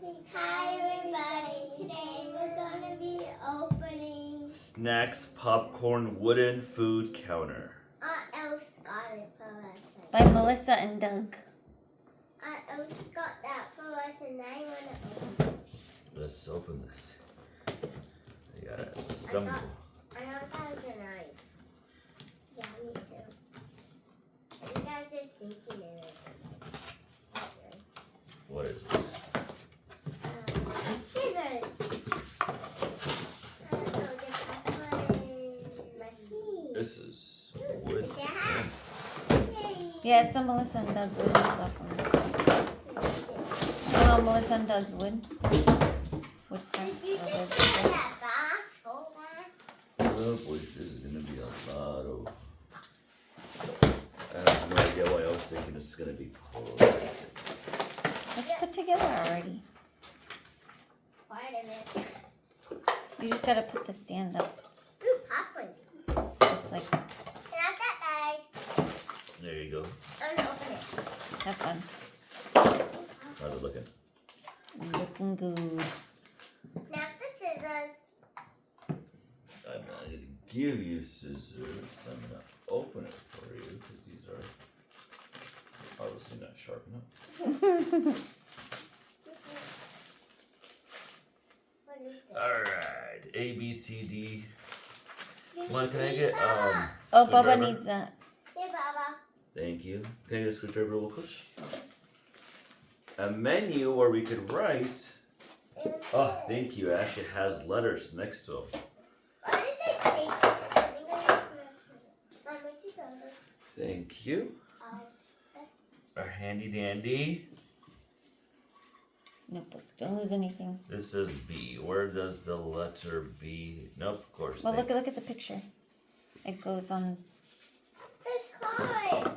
Hi everybody, today we're gonna be opening Snacks Popcorn Wooden Food Counter. Elf got it for us. By Melissa and Doug. Elf got that for us and I wanna open it. Let's open this. You gotta assemble. I got that as a knife. Yeah, me too. I think I was just thinking of it. What is this? Scissors. This is wood. Yeah, it's some Melissa and Doug wood and stuff. Oh, Melissa and Doug's wood. Woodcraft. Did you just find that box? Hold on. Oh boy, this is gonna be a lot of. I have no idea why I was thinking this is gonna be plastic. Let's put together already. Part of it. You just gotta put the stand up. Ooh, popcorn. It's like, Can I have that bag? There you go. I'm gonna open it. have fun. How's it looking? Looking good. Now the scissors. I'm not gonna give you scissors. I'm gonna open it for you because these are obviously not sharp enough. What is this? Alright, A, B, C, D. Come on, can I get, Oh, Bubba screwdriver? needs that. Here, Baba. Thank you. Can I get a screwdriver real quick? A menu where we could write. Oh, thank you. It actually has letters next to them. Why did they take it? I think I have to. Mom, where'd you go? Thank you. Oh. Our handy dandy. Notebook. Don't lose anything. This is B. Where does the letter B? Nope, of course. Well, look at the picture. It goes on. There's cards.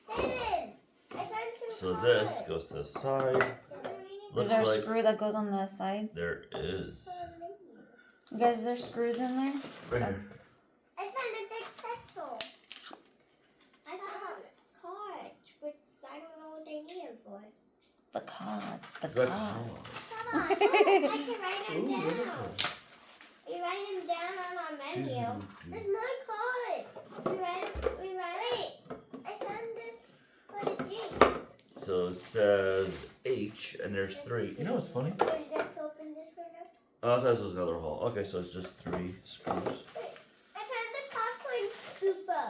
Hidden. I found some So cards. this goes to the side. Is Looks there a like screw that goes on the sides? there is. Guys, is there screws in there? Right here. I found a big pretzel. I found cards, which I don't know what they need them for. The cards. The The cards. Come on, I can write them Ooh, look at down. We write them down on our menu. There's my card. We write. Wait, I found this for the G. So it says H, and there's 3. You know what's funny? Would you like to open this one up? Oh, I thought this was another hole. Okay, so it's just 3 screws. Wait, I found the popcorn scooper.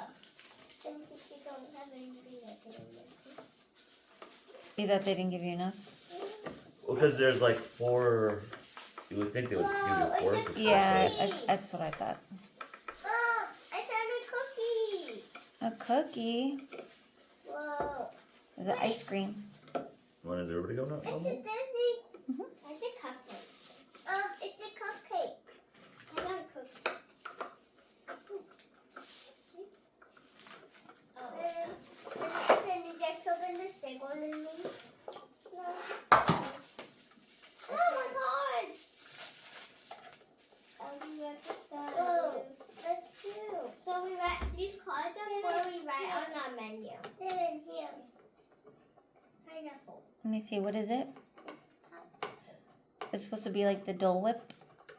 Since you don't have anything I can open. You thought they didn't give you enough? Well, because there's like 4. You would think they would Whoa, give you 4. it's a for Yeah, screws. that's what I thought. Oh, I found a cookie. A cookie? Whoa. Is it ice cream? When is everybody going out? It's a Disney. Mhm. It's a cupcake. It's a cupcake. I got a cookie. Can you just open this big one in me? No. Oh my cards! Whoa, that's two. So we write these cards are where we write on our menu. They're in here. Pineapple. Let me see, what is it? It's supposed to be like the Dole Whip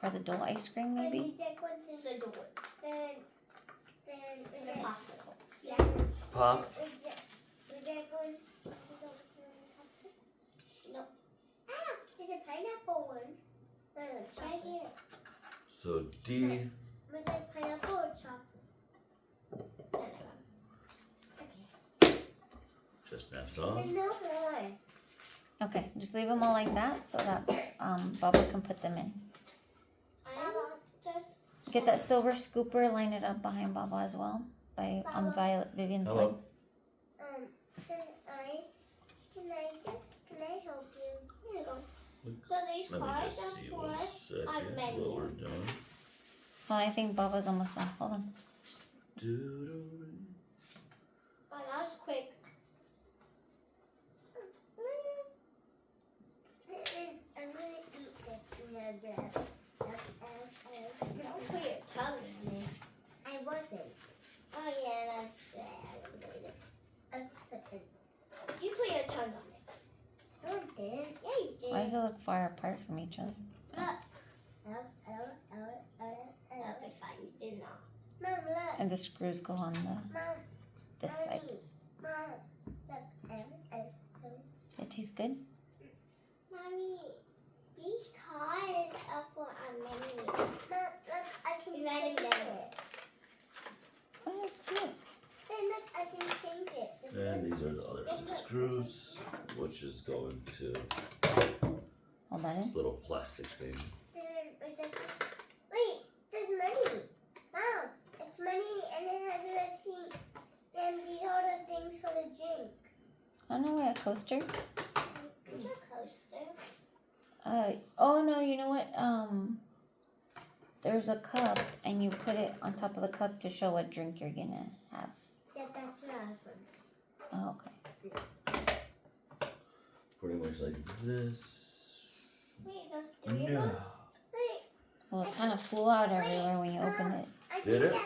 or the Dole ice cream, Then maybe? you take one to the door. Then the popsicle. Yeah. Pop. We take one to the popsicle. No. Ah, there's a pineapple one. It's right here. So D. Was it pineapple or chocolate? Okay. Just snaps off. There's no more. Okay, just leave them all like that so that Bubba can put them in. Just Get that silver scooper, line it up behind Baba as well. By Violet Vivian's Hello. leg. can I help you? Here you go. So these Let me cards just are see for one us second on what menu. we're doing. Well, I think Baba's almost done. Hold on. Doo-doo. Oh, that was quick. I'm gonna eat this. Don't put your tongue in it. I wasn't. Oh yeah, that's sad. Let's put it. You put your tongue on it. No, I didn't. Yeah, you did. Why Why does it look far apart from each other? Okay, fine. You did not. Mom, look. And the screws go on this side. Mom, look. Does it taste good? Mommy, these cards are for our menu. Mom, look, I can change it. Oh, that's good. Then look, I can change it. And these are the other 6 screws, which is going to Hold that in. this little plastic thing. Wait, there's money. Mom, it's money and it has a receipt. And these are the things for the drink. I don't know, a coaster. It's a coaster. Oh no, you know what? There's a cup, and you put it on top of the cup to show what drink you're gonna have. Yeah, that's what I was wondering. Oh, okay. Pretty much like this. Wait, those 3 of No. them? Wait, Well, it kind of flew out everywhere when you opened it. I Did think it?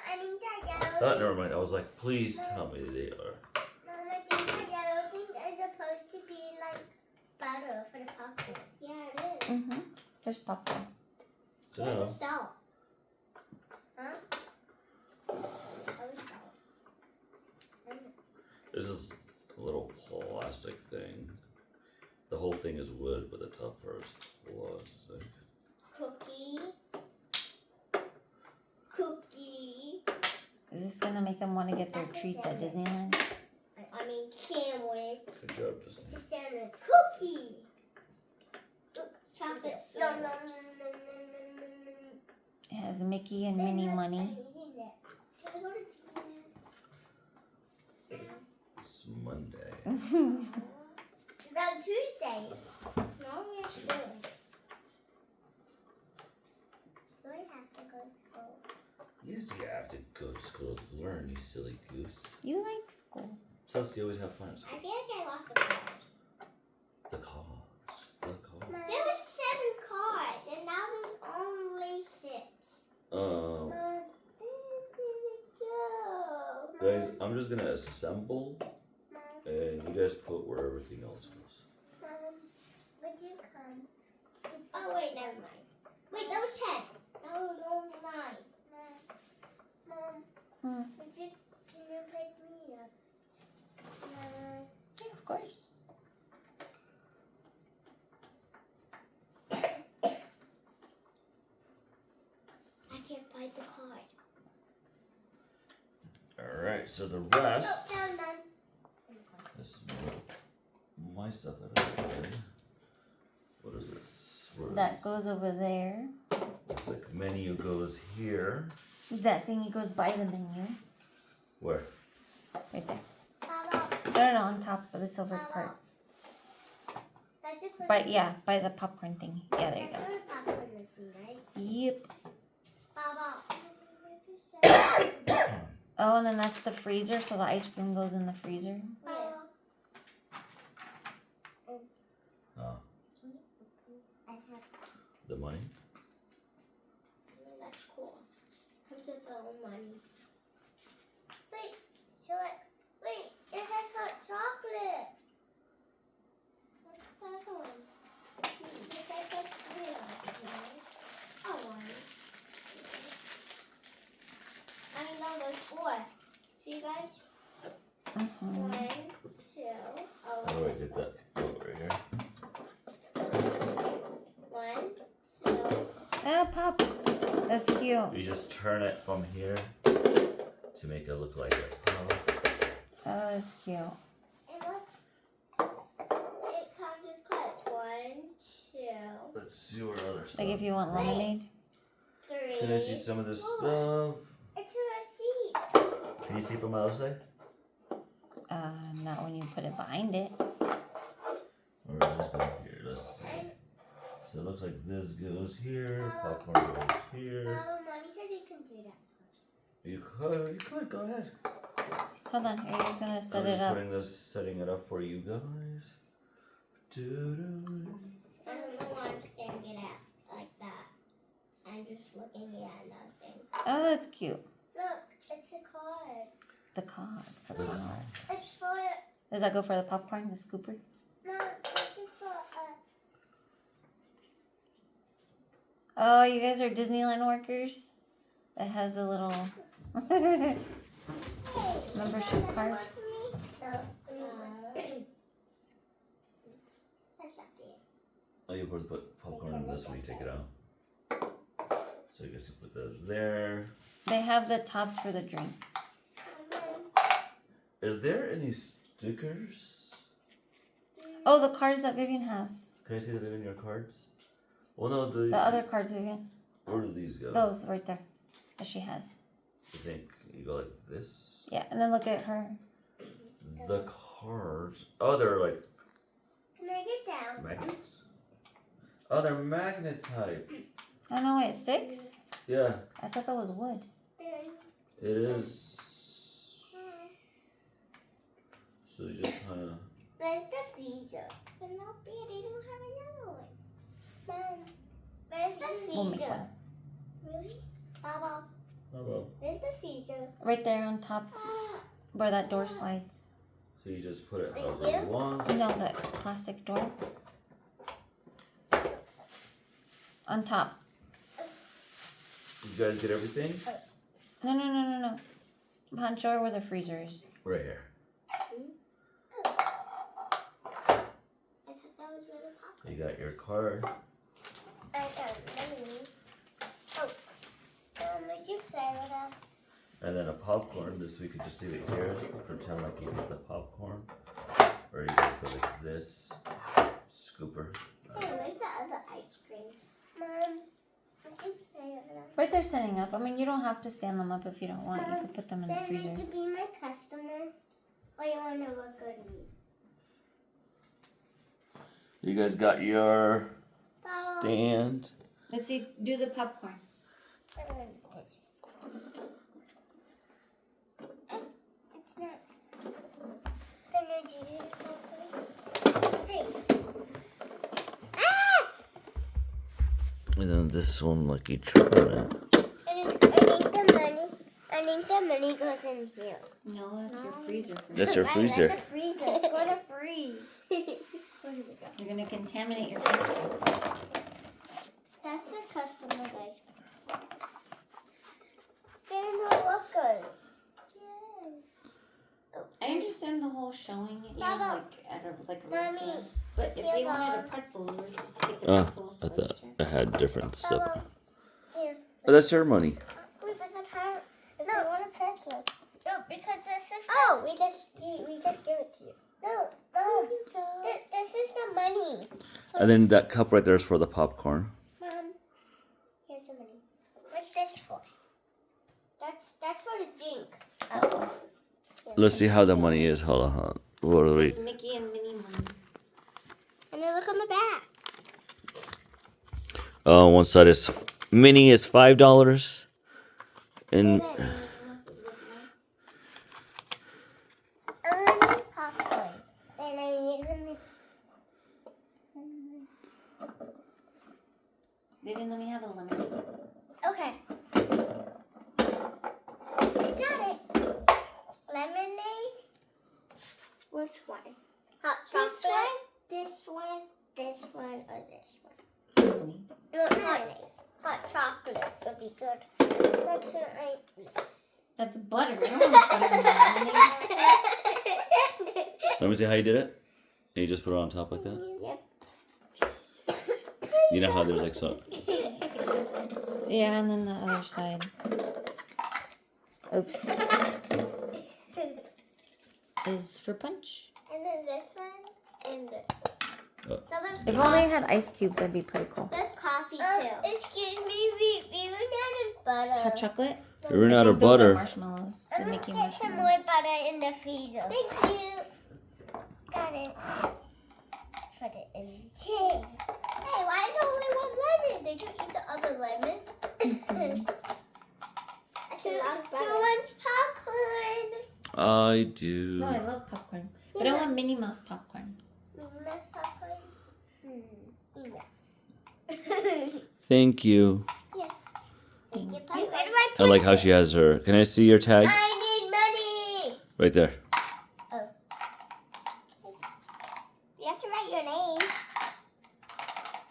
I think that Oh, yellow never mind. I was like, please tell me they are. Mom, I think that yellow thing is supposed to be like butter for the popcorn. Yeah, it is. Mm-hmm. There's popcorn. So, Where's the salt? Huh? Oh, salt. this is a little plastic thing. The whole thing is wood, but the top part is plastic. Cookie. Cookie. Is this gonna make them want to get their That's a treats at sandwich. Disneyland? I mean, sandwich. Good job, Disney. It's a sandwich. Cookie. Look, chocolate sandwich. It has Mickey and Minnie money. I'm eating it. Can we go to Disneyland? It's Monday. It's about Tuesday. It's not yet school. Do we have to go to school? Yes, you have to go to school to learn, you silly goose. You like school. Plus, you always have fun at I school. feel like I lost a card. The cards. The cards. There were 7 cards, and now there's only 6. Um, Where did it go? guys, I'm just gonna assemble, and you guys put where everything else goes. Mom, would you come? Oh, wait, never mind. Wait, that was 10. That was only 9. Mom, can you pick me up? Yeah, of course. I can't find the card. Alright, so the Oh, rest. down, down. This is my stuff that I did. What is this? Where That is- goes over there. Looks like menu goes here. That thingy goes by the menu. Where? Right there. Baba, Put it on top of the silver part. that's just But yeah, by the popcorn thingy. Yeah, there you that's go. what a popcorn machine, right? Yep. Baba. Oh, and then that's the freezer, so the ice cream goes in the freezer. Baba. Oh, I have. the money? That's cool. Comes with their own money. Wait, show it. Wait, it has hot chocolate. What's that one? It has hot chocolate. I want it. I know there's 4. See you guys? Mm-hmm. 1, 2. How do I get that over here? 1, 2. Oh, pops. That's cute. You just turn it from here to make it look like a pop. Oh, that's cute. And look, it comes with cards. 1, 2, Let's see what other stuff. Like if you want lemonade. 3. Can I see some of this stuff? It's a receipt. Can you see from the other side? Not when you put it behind it. Or is this going here? Let's see. And So it looks like this goes here, popcorn goes here. Mommy said you can do that. You could, go ahead. Hold on, you're just gonna set I'm it just up. setting it up for you guys. Doo-doo. I don't know why I'm standing it at like that. I'm just looking at nothing. Oh, that's cute. Look, it's a card. The card. It's the card. It's for Does that go for the popcorn, the scooper? no. This is for us. Oh, you guys are Disneyland workers? It has a little membership card. Oh, you're supposed to put popcorn in this when you take it out. So you guys put those there. They have the tops for the drink. Are there any stickers? Oh, the cards that Vivian has. Can I see the in your cards? Well, no, The other cards, Vivian. Where do these go? Those right there that she has. I think you go like this. Yeah, and then look at her. The cards. Oh, they're like Can I get down? magnets. Oh, they're magnet type. Oh no, wait, sticks? Yeah, I thought that was wood. it is. So you just kind of. Where's the freezer? But not bad, they don't have another one. Mom, where's the freezer? We'll make one. Really? Baba, Oh well. where's the freezer? Right there on top where that door slides. So you just put it Right however here? you want. You know that plastic door? On top. You guys get everything? No. Behind, show her where the freezer is. Right here. I thought that was where the popcorn. You got your card. I got money. Oh, would you play with us? And then a popcorn. This we could just leave it here. Pretend like you get the popcorn. Or you go like this. Scooper. Hey, where's the other ice creams? Mom, would you play with us? Right there setting up. I mean, you don't have to stand them up if you don't want. You can put them in the Then freezer. would you be my customer? Or you want to work on me? You guys got your Baba. stand. Let's see, do the popcorn. It's not. Then would you do the popcorn? Hey. Ah! And then this one, like you turn it. I think the money. I think the money goes in here. No, that's your freezer. That's your freezer. That's a freezer. It's going to freeze. Where did it go? You're gonna contaminate your ice cream. That's the customer ice cream. There are no workers. Yes. I understand the whole showing it, Baba. like at a like a Mommy. restaurant. But if Yeah, they wanted a Baba. pretzel, we were supposed to take the Oh, pretzel I off the thought register. I had different stuff. Baba. Here. Oh, that's your money. Wait, but the power. No, I want a pretzel. No, because this is. Oh, we just give it to you. No, Mom. This is the money. And then that cup right there is for the popcorn. Mom, here's the money. What's this for? That's for the drink. Oh. Let's see how the money is. Hold on. What are we? It's Mickey and Minnie Mouse. And then look on the back. Oh, one side is Minnie is $5, and I need popcorn. And I need them. Vivian, let me have a lemonade. Okay. Got it. Lemonade. Which one? Hot chocolate. This one, or this one? Lemonade. Hot chocolate would be good. That's it. That's butter. I don't want butter in my lemonade. let me see how you did it. And you just put it on top like that. Yep. You know how there's like so. Yeah, and then the other side. Oops. Is for punch. And then this one, and this one. Oh. So there's If only I had ice cubes, that'd be pretty cool. there's coffee too. Excuse me, we ran out of butter. Hot chocolate? We ran I out think of those are butter. marshmallows. The I'm gonna Mickey get some marshmallows. more butter in the freezer. Thank you. Got it. Put it in here. Hey, why is there only one lemon? Did you eat the other lemon? Who wants popcorn? I do. No, I love popcorn. But I want Minnie Mouse popcorn. Minnie Mouse popcorn? Minnie Mouse. Thank you. Thank you. Thank Where do I I put like how it? she has her. Can I see your tag? I need money. Right there. Oh. You have to write your name.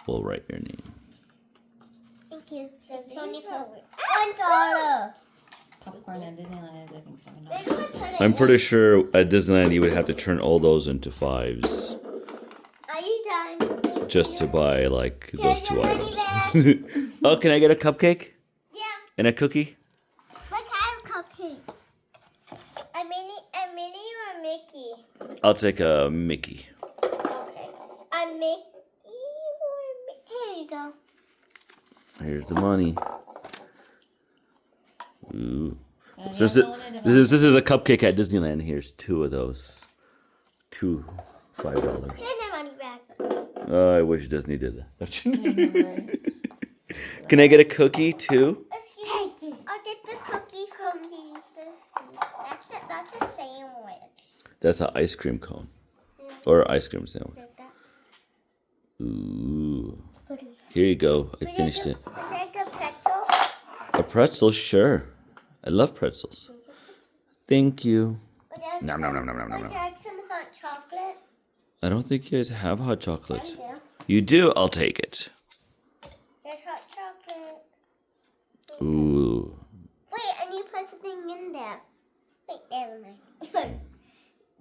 We'll write your name. Thank you. It's only for $1. Popcorn at Disneyland is, I think, $7. Maybe we'll put it I'm in. pretty sure at Disneyland you would have to turn all those into 5s Are you done? just to buy like those Here's 2 your money items. Oh, can I get a cupcake Yeah. and a cookie? What kind of cupcake? A Minnie or a Mickey? I'll take a Mickey. Okay. A Mickey or a Mickey? Here you go. Here's the money. Ooh. And Since yeah, it, no one in this is a cupcake at Disneyland, here's 2 of those. 2 $5. Here's your money back. Oh, I wish Disney did that. Right. Can I get a cookie too? Excuse me. I'll get the cookie. That's a sandwich. That's an ice cream cone. Or ice cream sandwich. Like that. Ooh. What do you Here you go. I finished it. Would you like a pretzel? A pretzel, sure. I love pretzels. Thank you. Would you like Nom, nom, nom, nom, nom, nom, Would you nom. like some hot chocolate? I don't think you guys have hot chocolate. I do. You do? I'll take it. There's hot chocolate. Ooh. Wait, I need to put something in there. Wait, never mind.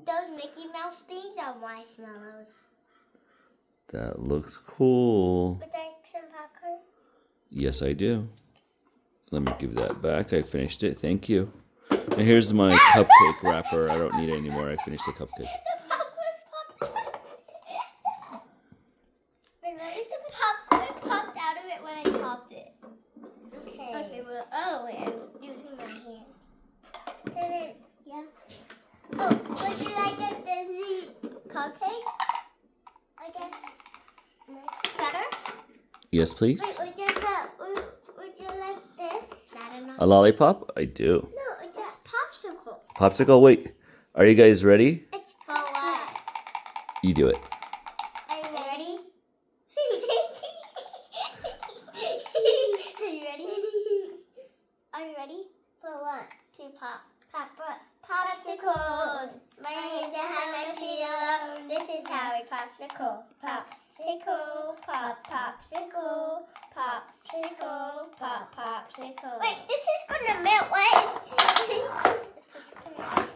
Those Mickey Mouse things are marshmallows. That looks cool. Would you like some popcorn? Yes, I do. Let me give that back. I finished it. Thank you. And here's my cupcake wrapper. I don't need it anymore. I finished the cupcake. The popcorn popped. Remember the popcorn popped out of it when I popped it. Okay. Okay, well, oh, wait, I'm using my hands. Did it? Yeah. Oh, would you like a Disney cupcake? I guess. Better? Yes, please. Wait, would you like this? I don't know. A lollipop? I do. No, it's just popsicle. Popsicle? Wait. Are you guys ready? It's for what? You do it. Are you ready? Are you ready? Are you ready? For what? To pop. Pop what? Popsicles. My hands are high, my feet are low. This is how we popsicle. Popsicle. Pop, popsicle. Popsicle. Pop, popsicle. Wait, this is gonna melt. What? It's supposed to come out.